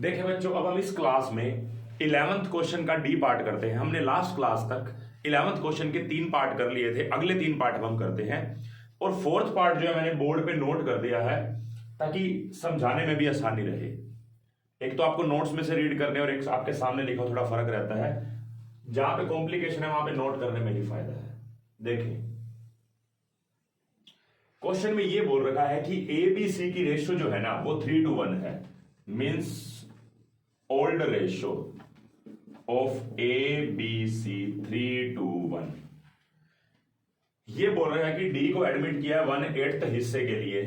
देखें बच्चों, अब हम इस क्लास में 11th क्वेश्चन का डी पार्ट करते हैं। हमने लास्ट क्लास तक 11th क्वेश्चन के 3 पार्ट कर लिए थे, अगले 3 पार्ट अब हम करते हैं। और 4th पार्ट जो है मैंने बोर्ड पे नोट कर दिया है ताकि समझाने में भी आसानी रहे। एक तो आपको नोट्स में से रीड करने और एक आपके सामने लिखा थोड़ा फर्क रहता है। जहां पे कॉम्प्लिकेशन है वहां पे नोट करने में ही फायदा है। देखिए क्वेश्चन में ये बोल रखा है कि ए बी सी की रेशियो जो है ना वो 3:1 है। Means old ratio of A B C 3:1। ये बोल रहा है कि डी को एडमिट किया है 1/8 हिस्से के लिए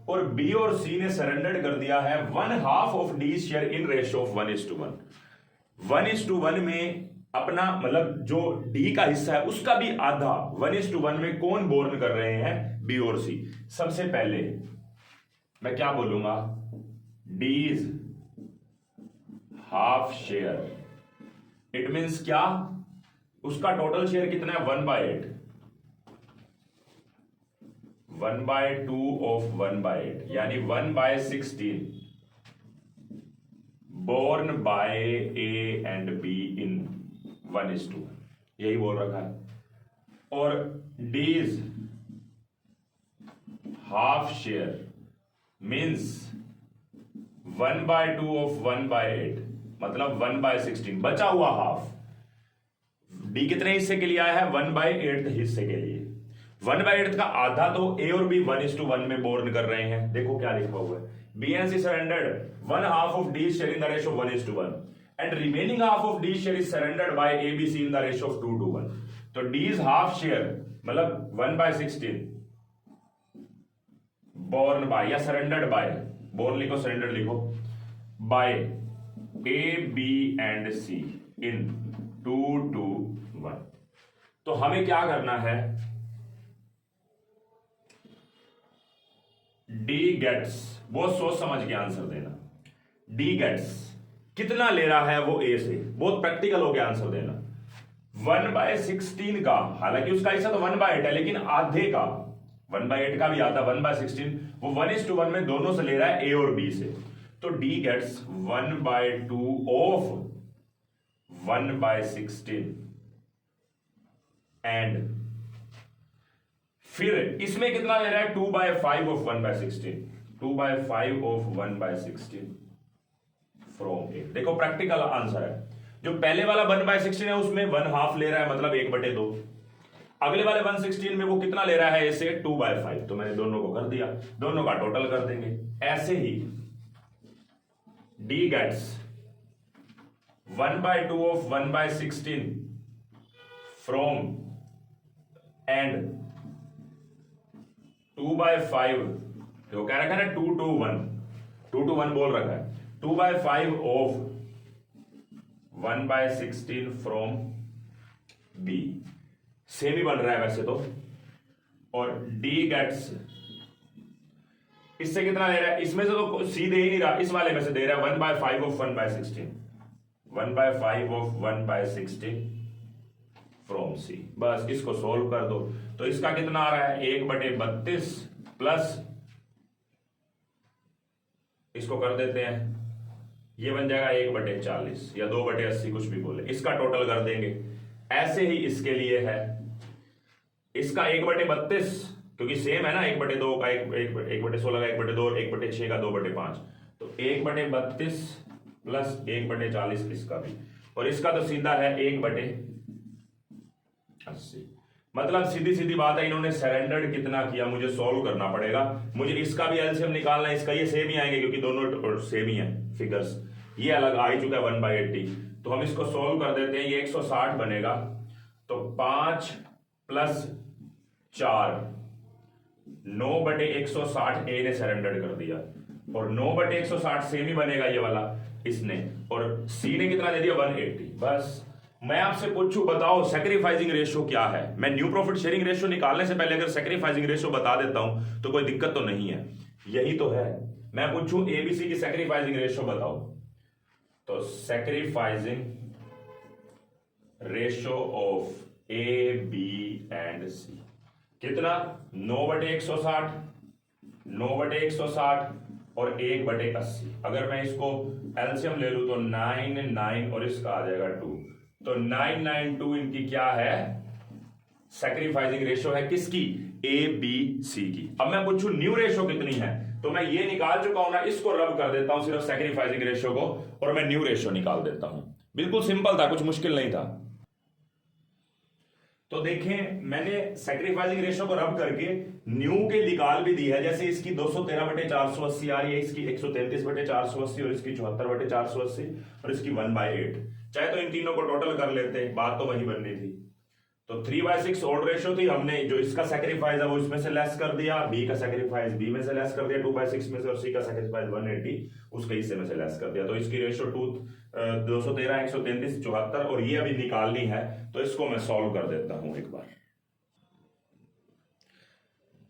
और बी और सी ने सरेंडर कर दिया है 1/2 of D share in ratio of 1:1। 1:1 में अपना मतलब जो डी का हिस्सा है उसका भी आधा 1:1 में कौन बोर्न कर रहे हैं, बी और सी। सबसे पहले मैं क्या बोलूंगा, डीज हाफ शेयर। इट मींस क्या, उसका टोटल शेयर कितना है 1/8, 1/2 ऑफ 1/8 यानी 1/16 born by A and B in 1:1। यही बोल रखा है। और D's half share means 1/2 of 1/8 मतलब 1/16, बचा हुआ हाफ। डी कितने हिस्से के लिए आया है, 1/8 हिस्से के लिए। 1/8 का आधा तो ए और बी 1:1 में बोर्न कर रहे हैं। देखो क्या लिखा हुआ है, B and C surrendered 1/2 of D share in the ratio 1:1 and remaining half of D share is surrendered by ABC in the ratio of 2:1। तो D's half share मतलब 1/16 borne by या surrendered by, borne लिखो surrendered लिखो, by A, B and C in 2:1। तो हमें क्या करना है, D gets, बहुत सोच समझ के आंसर देना। D gets कितना ले रहा है वो ए से, बहुत प्रैक्टिकल हो गया आंसर देना। 1/16 का, हालांकि उसका हिस्सा तो 1/8 है लेकिन आधे का 1/8 का भी आता 1/16 वो 1:1 में दोनों से ले रहा है ए और बी से। तो डी गेट्स 1/2 ऑफ 1/16 एंड फिर इसमें कितना ले रहा है 2/5 ऑफ 1/16, 2/5 ऑफ 1/16 फ्रॉम ए। देखो प्रैक्टिकल आंसर है। जो पहले वाला 1/16 है उसमें 1/2 ले रहा है मतलब 1/2। अगले वाले 1/16 में वो कितना ले रहा है ऐसे 2/5। तो मैंने दोनों को कर दिया, दोनों का टोटल कर देंगे। ऐसे ही D gets 1/2 of 1/16 from and 2/5, जो कह रखा है ना 2:1 बोल रखा है, 2/5 ऑफ 1/16 फ्रॉम बी। सेम ही बन रहा है वैसे तो। और डी गेट्स, इससे कितना दे रहा है, इसमें से तो सी दे ही नहीं रहा, इस वाले में से दे रहा है 1/5 ऑफ 1/16, 1/5 ऑफ 1/16 फ्रॉम सी। बस इसको सोल्व कर दो तो इसका कितना आ रहा है 1/32 प्लस इसको कर देते हैं, ये बन जाएगा 1/40 या 2/80 कुछ भी बोले, इसका टोटल कर देंगे। ऐसे ही इसके लिए है, इसका 1/32 क्योंकि सेम है ना, 1/2 का 1/16 का 1/2 और 1/6 का 2/5, तो 1/32 प्लस 1/40 इसका भी, और इसका तो सीधा है 1/80। मतलब सीधी सीधी बात है, इन्होंने सरेंडर्ड कितना किया मुझे सॉल्व करना पड़ेगा। मुझे इसका भी एलसीएम निकालना है, इसका ये सेम ही आएंगे क्योंकि दोनों सेम ही है फिगर्स। ये अलग आ ही चुका है 1/80, तो हम इसको सॉल्व कर देते हैं। ये 160 बनेगा, तो 5 प्लस 4 9/160 ए ने सरेंडर कर दिया, और 9/160 सेम ही बनेगा ये वाला इसने, और सी ने कितना दे दिया 180। बस मैं आपसे पूछूं, बताओ सैक्रिफाइसिंग रेशियो क्या है। मैं न्यू प्रॉफिट शेयरिंग रेशियो निकालने से पहले अगर सैक्रिफाइसिंग रेशियो बता देता हूं तो कोई दिक्कत तो नहीं है, यही तो है। मैं पूछूं एबीसी की सैक्रिफाइसिंग रेशियो बताओ, तो sacrificing ratio of A B and C कितना 9/160, 9/160 और 1/80। अगर मैं इसको एलसीएम ले लूं तो 9 9 और इसका आ जाएगा 2, तो 992 इनकी क्या है, सैक्रिफाइसिंग रेशो है किसकी, ए बी सी की। अब मैं पूछूं न्यू रेशो कितनी है, तो मैं ये निकाल चुका हूं ना, इसको रब कर देता हूं सिर्फ सैक्रिफाइसिंग रेशो को और मैं न्यू रेशो निकाल देता हूं। बिल्कुल सिंपल था, कुछ मुश्किल नहीं था। तो देखें मैंने सैक्रिफाइसिंग रेशो को रब करके न्यू के निकाल भी दी है, जैसे इसकी 213/480 आ रही है, इसकी 133/480 और इसकी 74/480 और इसकी 1/8। चाहे तो इन तीनों को टोटल कर लेते, बात तो वही बननी थी। तो 3/6 ऑड रेशो थी, हमने जो इसका सैक्रिफाइस है वो इसमें से लेस कर दिया, बी का सैक्रिफाइस बी में से लेस कर दिया 2/6 में से, और सी का सैक्रिफाइस 180 उसके हिस्से में से लेस कर दिया। तो इसकी रेशो 213 133 74 और ये अभी निकालनी है, तो इसको मैं सॉल्व कर देता हूं एक बार।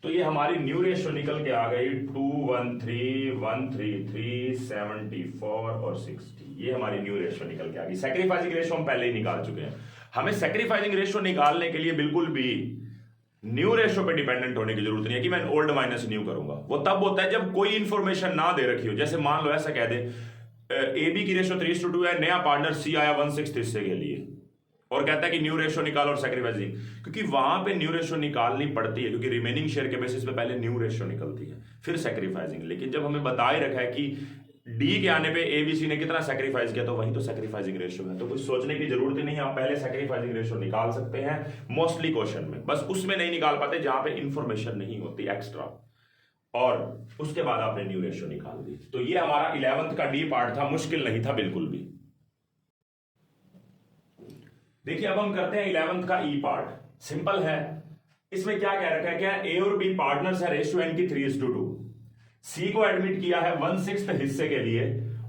तो ये हमारी न्यू रेशो निकल के आ गई 213 133 74 और 60। ये हमारी न्यू रेशो निकल के आ गई। सैक्रिफाइसिंग रेशो हम पहले ही निकाल चुके हैं। हमें सैक्रिफाइसिंग रेशो निकालने के लिए बिल्कुल भी न्यू रेशो पे डिपेंडेंट होने की जरूरत नहीं है कि मैं ओल्ड माइनस न्यू करूंगा। वो तब होता है जब कोई इंफॉर्मेशन ना दे रखी हो। जैसे मान लो ऐसा कह दे ए बी की रेशो 3:2 है, नया पार्टनर सी आया 1/6 हिस्से के लिए और कहता है कि न्यू रेशो निकालो और सैक्रिफाइसिंग, क्योंकि वहां पे न्यू रेशो निकालनी पड़ती है क्योंकि रिमेनिंग शेयर के बेसिस पे पहले न्यू रेशो निकलती है फिर सैक्रिफाइसिंग। लेकिन जब हमें बता ही रखा है कि डी के आने पे एबीसी ने कितना सैक्रिफाइस किया, तो वही तो सैक्रिफाइसिंग रेशो है। तो कुछ सोचने की जरूरत ही नहीं है, आप पहले सैक्रिफाइसिंग रेशो निकाल सकते हैं मोस्टली क्वेश्चन में, बस उसमें नहीं निकाल पाते जहां पे इंफॉर्मेशन नहीं होती एक्स्ट्रा, और उसके बाद आपने न्यू रेशो निकाल दी। तो ये हमारा 11th का डी पार्ट था, मुश्किल नहीं था बिल्कुल भी। देखिए अब हम करते हैं 11th का ई पार्ट। सिंपल है, इसमें क्या कह रखा है, क्या ए और बी पार्टनर्स है, रेशियो इनकी 3:2। सी को एडमिट किया है 1/6 हिस्से के लिए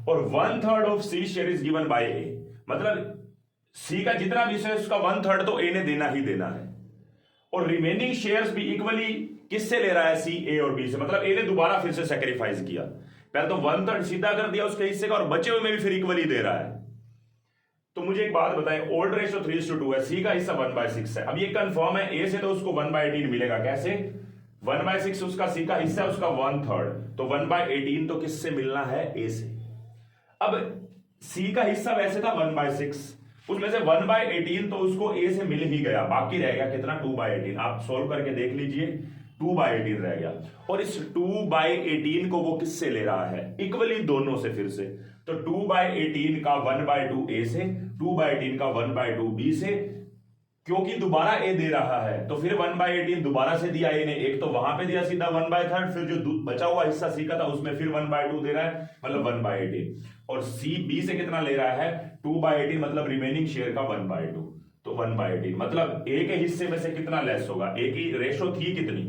और 1/3 of C share is given by A. मतलब सी का जितना भी शेयर उसका 1/3 तो ए ने देना ही देना है, और रिमेनिंग शेयर्स भी इक्वली किससे ले रहा है, सी ए और बी से। मतलब ए ने दोबारा फिर से सैक्रिफाइस किया, पहले तो 1/3 सीधा कर दिया उसके हिस्से का और बचे हुए में भी फिर इक्वली दे रहा है। तो मुझे एक बात बताएं, ओल्ड रेशो 3:2 है, सी का हिस्सा 1/6 है। अब ये कंफर्म है ए से तो उसको 1/18 मिलेगा। कैसे, 1/6 उसका सी का हिस्सा है, उसका 1/3, तो 1/18 तो किससे मिलना है, ए से। अब सी का हिस्सा वैसे था 1/6, उसमें से 1/18 तो उसको ए से मिल ही गया, बाकी रह गया कितना, 2/18। आप सोल्व करके देख लीजिए, 2/18 रह गया। और इस 2/18 को वो किससे ले रहा है, इक्वली दोनों से। फिर से तो 2/18 का 1/2 ए से, 2/18 का 1/2 बी से, क्योंकि दोबारा ए दे रहा है तो फिर 1/18 दोबारा से दिया ए ने, एक तो वहां पे दिया सीधा 1/3, फिर जो बचा हुआ हिस्सा सी का था उसमें फिर 1/2 दे रहा है, मतलब 1/18। और सी बी से कितना ले रहा है, 2/18, मतलब रिमेनिंग शेयर का 1/2, तो 1/18 मतलब ए के हिस्से में से कितना लेस होगा। ए की रेशो थी कितनी,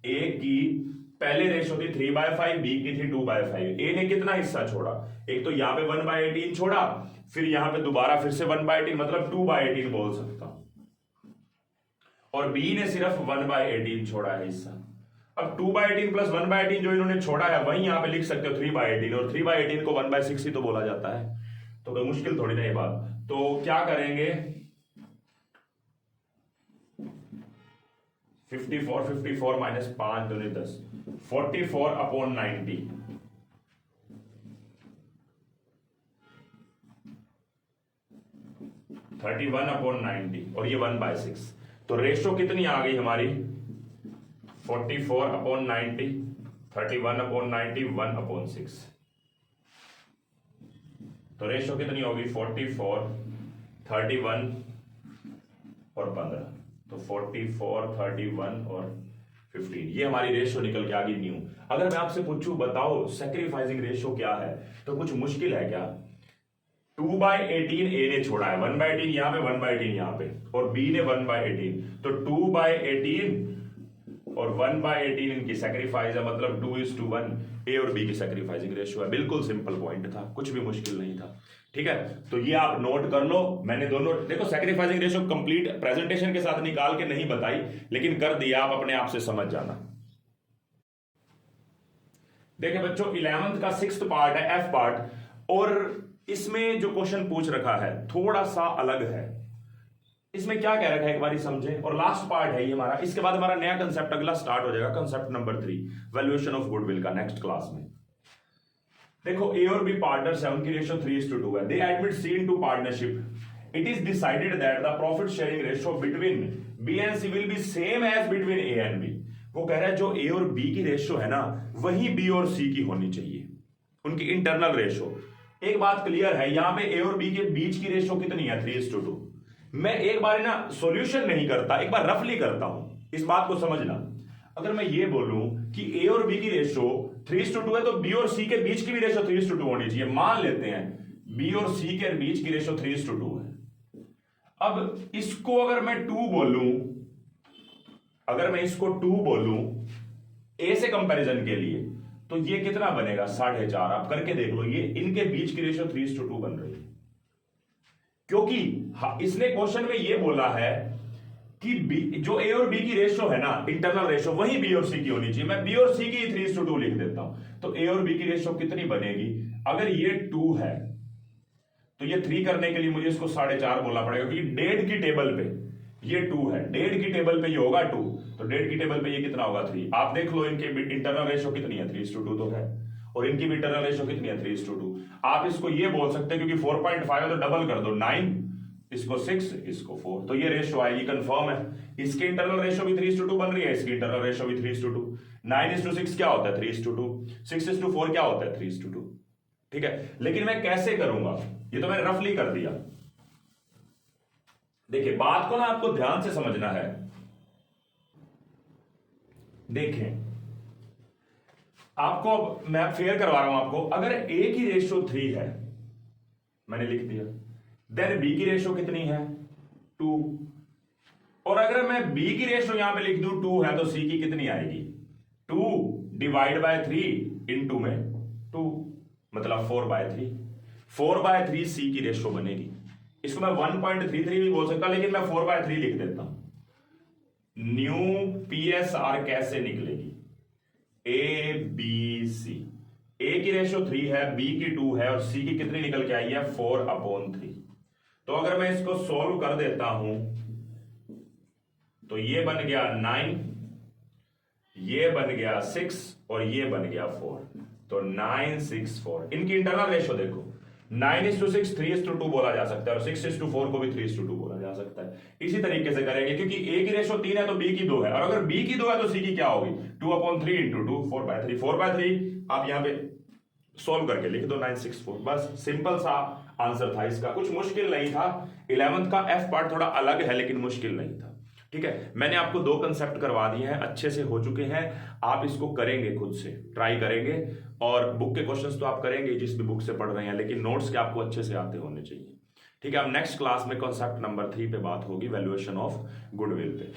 ए की पहले रेशो थी 3/5, बी की थी 2/5। ए ने कितना हिस्सा छोड़ा, एक तो यहां पे 1/18 छोड़ा, फिर यहां पे दोबारा फिर से 1/18, मतलब 2/18 बोल सकता हूं। और बी ने सिर्फ 1/18 छोड़ा है हिस्सा। अब 2/18 प्लस 1/18 जो इन्होंने छोड़ा है वही यहां पे लिख सकते हो 3/18, और 3/18 को 1/6 ही तो बोला जाता है, तो कोई मुश्किल थोड़ी नहीं बात। तो क्या करेंगे, 54 माइनस 5 दूनी 10, 44/90, और ये 1/6। तो रेशो कितनी आ गई हमारी, 44/90, 31/90, 1/6। तो रेशो कितनी होगी, 44, 31 और 15, तो 44, 31 और 15। ये हमारी रेशो निकल के आ गई न्यू। अगर मैं आपसे पूछूं बताओ सैक्रिफाइसिंग रेशो क्या है, तो कुछ मुश्किल है क्या। 2/18 ए ने छोड़ा है, 1/18 यहां पे, 1/18 यहां पे, और बी ने 1/18, तो 2/18 और 1/18 इनकी सैक्रिफाइस है, मतलब 2:1 ए और बी की सैक्रिफाइसिंग रेशियो है। बिल्कुल सिंपल पॉइंट था, कुछ भी मुश्किल नहीं था। ठीक है, तो ये आप नोट कर लो। मैंने दोनों देखो सैक्रिफाइसिंग रेशियो कंप्लीट प्रेजेंटेशन के साथ निकाल के नहीं बताई, लेकिन कर दिया, आप अपने आप से समझ जाना। देखिए बच्चों 11th का 6th पार्ट है, एफ पार्ट, और इसमें जो क्वेश्चन पूछ रखा है थोड़ा सा अलग है। इसमें क्या कह रखा है एक बार समझें, और लास्ट पार्ट है ये हमारा। इसके बाद हमारा नया कंसेप्ट अगला स्टार्ट हो जाएगा, concept number 3, valuation of goodwill का, नेक्स्ट क्लास में। देखो ए और बी पार्टनर्स है, उनकी रेशियो 3:2 है। They admit C into partnership. It is decided that the profit sharing ratio between B and C will be same as between A and B. वो कह रहा है जो ए और बी की रेशियो है ना, वही बी और सी की होनी चाहिए, उनकी इंटरनल रेशियो। एक बात क्लियर है, यहां पे ए और बी के बीच की रेशियो कितनी है? 3:2। मैं एक बार ना सॉल्यूशन नहीं करता, एक बार रफली करता हूं, इस बात को समझना। अगर मैं ये बोलूं कि ए और बी की रेशियो 3:2 है, तो बी और सी के बीच की भी रेशियो 3:2 होनी चाहिए। मान लेते हैं बी और सी के बीच की रेशियो 3:2 है। अब इसको अगर मैं 2 बोलूं, अगर मैं इसको 2 बोलूं ए से कंपैरिजन के लिए, तो ये कितना बनेगा? 4.5। आप करके देख लो, ये इनके बीच की रेशियो 3:2 बन रही है, क्योंकि इसने क्वेश्चन में ये बोला है कि बी, जो ए और बी की रेशियो है ना, इंटरनल रेशियो, वही बी और सी की होनी चाहिए। मैं बी और सी की 3:2 लिख देता हूं, तो ए और बी की रेशियो कितनी बनेगी? अगर ये 2 है तो ये 3 करने के लिए मुझे इसको 4.5 बोलना पड़ेगा, क्योंकि डेढ़ की टेबल पे ये 2 है, डेढ़ की टेबल पे ये होगा 2, तो डेढ़ की टेबल पे ये कितना होगा? 3। आप देख लो इनके इंटरनल रेशियो कितनी है? 3:2 तो है, और इनकी भी इंटरनल रेशियो कितनी है? 3:2। आप इसको ये बोल सकते हैं, क्योंकि 4.5 है तो डबल कर दो, 9, इसको 6, इसको 4, तो ये रेशियो आएगी, कंफर्म है। इसके इंटरनल रेशियो भी 3:2 बन रही है, इसकी इंटरनल रेशियो भी 3:2। 9:6 क्या होता है? 3:2। 6:4 क्या होता है? 3:2। ठीक है, लेकिन मैं कैसे करूंगा? ये तो मैंने रफली कर दिया। देखिए बात को ना आपको ध्यान से समझना है। देखें, आपको मैं फेयर करवा रहा हूं आपको। अगर ए की रेशियो 3 है, मैंने लिख दिया, देन बी की रेशियो कितनी है? 2। और अगर मैं बी की रेशियो यहां पे लिख दूं 2 है, तो सी की कितनी आएगी? 2 डिवाइड बाय 3 इंटू में 2, मतलब 4/3। 4/3 सी की रेशियो बनेगी। इसको मैं 1.33 भी बोल सकता, लेकिन मैं 4/3 लिख देता हूं। न्यू पीएसआर कैसे निकलेगी? ए बी सी, ए की रेशियो 3 है, बी की 2 है, और सी की कितनी निकल के आई है? 4/3। तो अगर मैं इसको सॉल्व कर देता हूं, तो ये बन गया 9, ये बन गया 6, और ये बन गया 4, तो 9, 6, 4। इनकी इंटरनल रेशियो देखो, 9:6 3:2 बोला जा सकता है, और 6:4 को भी 3:2 बोला जा सकता है। इसी तरीके से करेंगे, क्योंकि ए की रेशियो 3 है तो बी की 2 है, और अगर बी की 2 है तो सी की क्या होगी? 2/3 इंटू 2, 4/3। 4/3 आप यहां पे सॉल्व करके लिख दो, 964। बस सिंपल सा आंसर था इसका, कुछ मुश्किल नहीं था। 11th का एफ पार्ट थोड़ा अलग है, लेकिन मुश्किल नहीं था। ठीक है, मैंने आपको 2 कंसेप्ट करवा दिए हैं, अच्छे से हो चुके हैं। आप इसको करेंगे, खुद से ट्राई करेंगे, और बुक के क्वेश्चंस तो आप करेंगे जिस भी बुक से पढ़ रहे हैं, लेकिन नोट्स के आपको अच्छे से आते होने चाहिए। ठीक है, अब नेक्स्ट क्लास में कॉन्सेप्ट नंबर 3 पे बात होगी, वैल्यूएशन ऑफ गुडविल पे।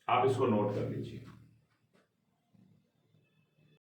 आप इसको नोट कर लीजिए।